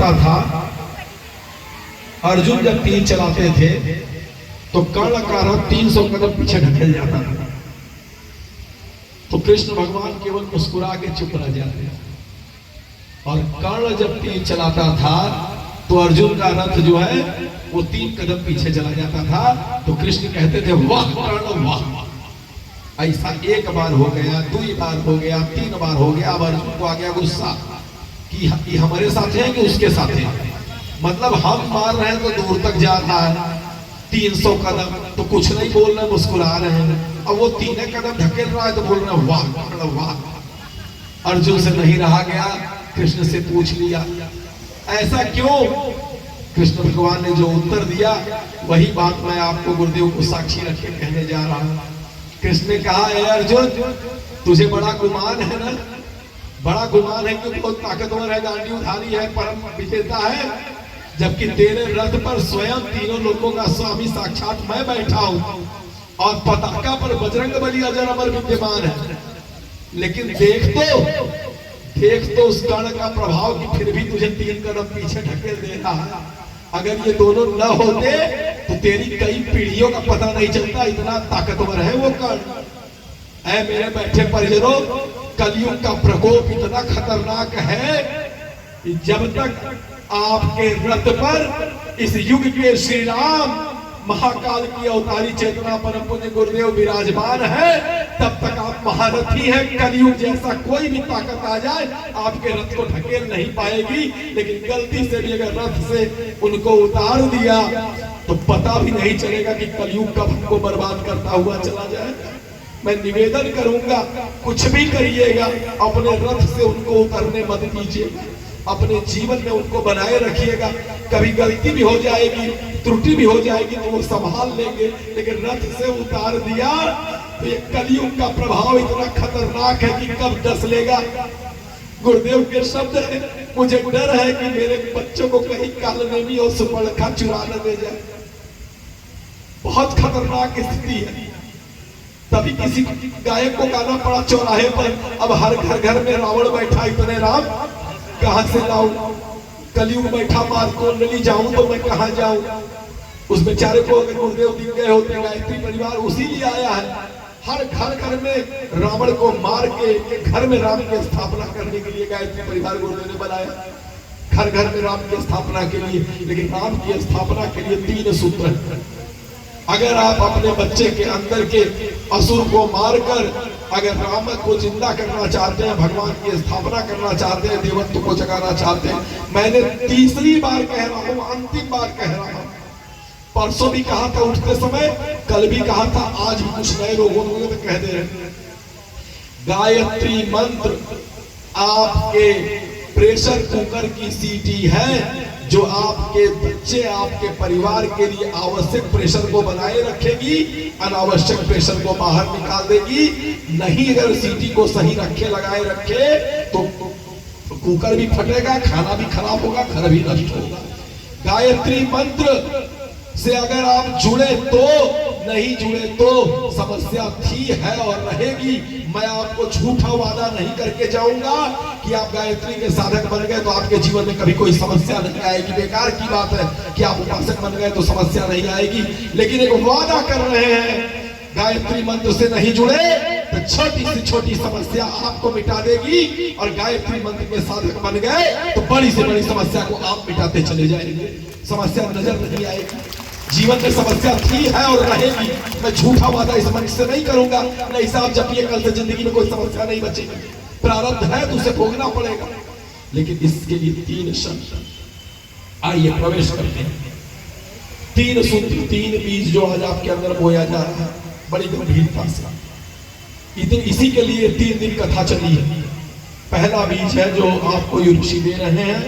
चलाता था, अर्जुन जब तीर चलाते थे तो कर्ण का रथ 300 कदम पीछे ढकेल जाता था। तो कृष्ण भगवान केवल मुस्कुरा के चुप रह जाते। और कर्ण जब तीर चलाता था तो अर्जुन का रथ जो है वो 3 कदम पीछे चला जाता था। तो कृष्ण कहते थे वाह कर्ण वाह। ऐसा एक बार हो गया, 2 बार हो गया, 3 बार हो गया। अब अर्जुन को आ गया गुस्सा कि हमारे साथ है कि उसके साथ है। मतलब हम मार रहे हैं तो दूर तक जा रहा है 300 कदम, तो कुछ नहीं बोल रहे, मुस्कुरा रहे हैं। अब वो 3 कदम ढकेल रहा है तो बोल रहे हैं वाह कर्ण वाह। अर्जुन से नहीं रहा गया, कृष्ण से पूछ लिया ऐसा क्यों। कृष्ण भगवान ने जो उत्तर दिया वही बात मैं आपको गुरुदेव को साक्षी रख के कहने जा रहा हूं। कृष्ण ने कहा अर्जुन तुझे बड़ा गुमान है ना, बड़ा गुमान है कि बहुत ताकतवर है, गांडी उधारी है, परम विजेता है, जबकि तेरे रथ पर स्वयं तीनों लोगों का स्वामी साक्षात मैं बैठा हूं और पताका पर बजरंग बली अजर अमर विद्यमान है। लेकिन देख तो उस कर्ण का प्रभाव कि फिर भी तुझे 3 कदम पीछे ढकेल दे रहा है। अगर ये दोनों न होते तो तेरी कई पीढ़ियों का पता नहीं चलता, इतना ताकतवर है वो कर्ण। ऐ मेरे बैठे परिजनों, कलयुग का प्रकोप इतना खतरनाक है कि जब तक आपके रथ पर इस युग के श्री राम महाकाल की अवतारी चेतना परम पुण्य गुरुदेव विराजमान है, तब तक आप महारथी हैं। कलयुग जैसा कोई भी ताकत आ जाए आपके रथ को ढकेल नहीं पाएगी। लेकिन गलती से भी अगर रथ से उनको उतार दिया तो पता भी नहीं चलेगा कि कलयुग कब हमको बर्बाद करता हुआ चला जाएगा। मैं निवेदन करूंगा कुछ भी करिएगा अपने रथ से उनको उतरने मत दीजिएगा, अपने जीवन में उनको बनाए रखिएगा। कभी गलती भी हो जाएगी, त्रुटि भी हो जाएगी तो वो संभाल लेंगे, लेकिन रथ से उतार दिया तो ये कलयुग का प्रभाव इतना खतरनाक है कि कब डस लेगा। गुरुदेव के शब्द है, मुझे डर है कि मेरे बच्चों को कहीं कालनेमी और सुपर्णखा चुरा न दे जाए। बहुत खतरनाक स्थिति है। तभी किसी गायक को गाना पड़ा चौराहे पर, अब हर घर में रावण बैठा, इतने राम कहां से लाऊं, कलयुग बैठा मार को नली जाऊं तो मैं कहां जाऊं। उस बेचारे को अगर गुरुदेव दिख गए होते, गायत्री परिवार उसी लिए आया है। हर घर में रावण को मार के घर में राम की स्थापना करने के लिए गायत्री परिवार गुरुदेव ने बनाया, घर में राम की स्थापना के लिए। लेकिन राम की स्थापना के लिए 3 सूत्र है। अगर आप अपने बच्चे के अंदर के असुर को मारकर अगर राम को जिंदा करना चाहते हैं, भगवान की स्थापना करना चाहते हैं, देवत्व को जगाना चाहते हैं, मैंने 3री बार कह रहा हूं, अंतिम बार कह रहा हूं। परसों भी कहा था उठते समय, कल भी कहा था, आज भी कुछ नए लोगों ने तो कह दे रहे। गायत्री मंत्र आपके प्रेशर कुकर की सीटी है जो आपके बच्चे, आपके परिवार के लिए आवश्यक प्रेशर को बनाए रखेगी, अनावश्यक प्रेशर को बाहर निकाल देगी। नहीं अगर सीटी को सही रखे, लगाए रखे तो कुकर भी फटेगा, खाना भी खराब होगा, घर भी नष्ट होगा। गायत्री मंत्र से अगर आप जुड़े तो, नहीं जुड़े तो समस्या थी, है और रहेगी। मैं आपको झूठा वादा नहीं करके जाऊंगा कि आप गायत्री के साधक बन गए तो आपके जीवन में कभी कोई समस्या नहीं आएगी। बेकार की बात है कि आप उपासक बन गए तो समस्या नहीं आएगी। लेकिन एक वादा कर रहे हैं, गायत्री मंत्र से नहीं जुड़े तो छोटी से छोटी समस्या आपको मिटा देगी, और गायत्री मंत्र के साधक बन गए तो बड़ी से बड़ी समस्या को आप मिटाते चले जाएंगे। समस्या नजर नहीं आएगी। जीवन में समस्या थी, है और रहेगी। मैं झूठा वादा इस मंच से नहीं करूंगा। नहीं साहब, जब ये कल से जिंदगी में कोई समस्या नहीं बचेगी, प्रारब्ध है तो उसे भोगना पड़ेगा। लेकिन इसके लिए 3 शब्द, आइए प्रवेश करते हैं। 3 सूत्र, 3 बीज जो आज आपके अंदर बोया जा रहा है बड़ी गंभीरता से। इसी के लिए 3 दिन कथा चली है। पहला बीज है जो आपको ये ऋषि दे रहे हैं।